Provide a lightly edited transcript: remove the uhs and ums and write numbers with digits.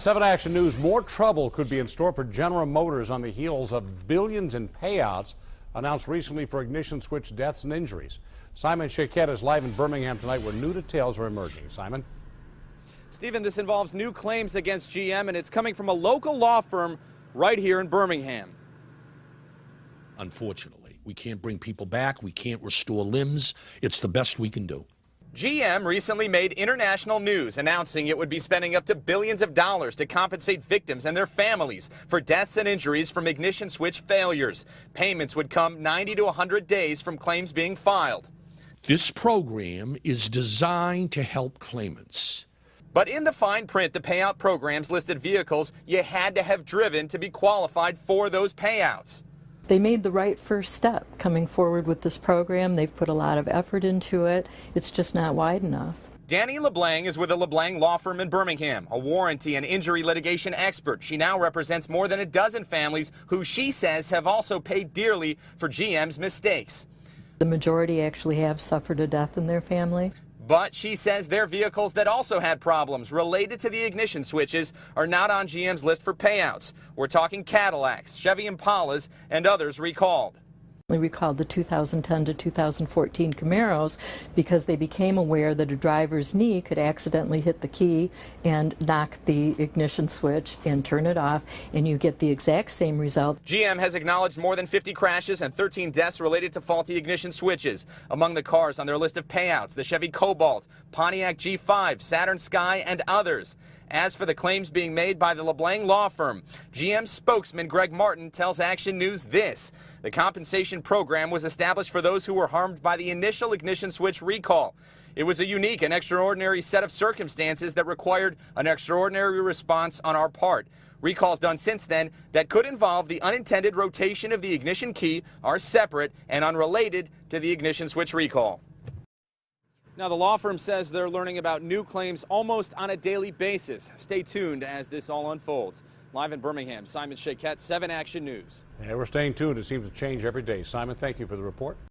7 Action News, more trouble could be in store for General Motors on the heels of billions in payouts announced recently for ignition switch deaths and injuries. Simon Shaquette is live in Birmingham tonight where new details are emerging. Simon? Stephen, this involves new claims against GM, and it's coming from a local law firm right here in Birmingham. Unfortunately, we can't bring people back. We can't restore limbs. It's the best we can do. GM recently made international news announcing it would be spending up to billions of dollars to compensate victims and their families for deaths and injuries from ignition switch failures. Payments would come 90 to 100 days from claims being filed. This program is designed to help claimants. But in the fine print, the payout programs listed vehicles you had to have driven to be qualified for those payouts. They made the right first step coming forward with this program. They've put a lot of effort into it. It's just not wide enough. Danny LeBlanc is with a LeBlanc law firm in Birmingham, a warranty and injury litigation expert. She now represents more than a dozen families who she says have also paid dearly for GM's mistakes. The majority actually have suffered a death in their family. But she says their vehicles that also had problems related to the ignition switches are not on GM's list for payouts. We're talking Cadillacs, Chevy Impalas, and others recalled. We recalled the 2010 to 2014 Camaros because they became aware that a driver's knee could accidentally hit the key and knock the ignition switch and turn it off, and you get the exact same result. GM has acknowledged more than 50 crashes and 13 deaths related to faulty ignition switches. Among the cars on their list of payouts, the Chevy Cobalt, Pontiac G5, Saturn Sky, and others. As for the claims being made by the LeBlanc law firm, GM spokesman Greg Martin tells Action News this: the compensation program was established for those who were harmed by the initial ignition switch recall. It was a unique and extraordinary set of circumstances that required an extraordinary response on our part. Recalls done since then that could involve the unintended rotation of the ignition key are separate and unrelated to the ignition switch recall. Now, the law firm says they're learning about new claims almost on a daily basis. Stay tuned as this all unfolds. Live in Birmingham, Simon Shaquette, 7 Action News. Yeah, we're staying tuned. It seems to change every day. Simon, thank you for the report.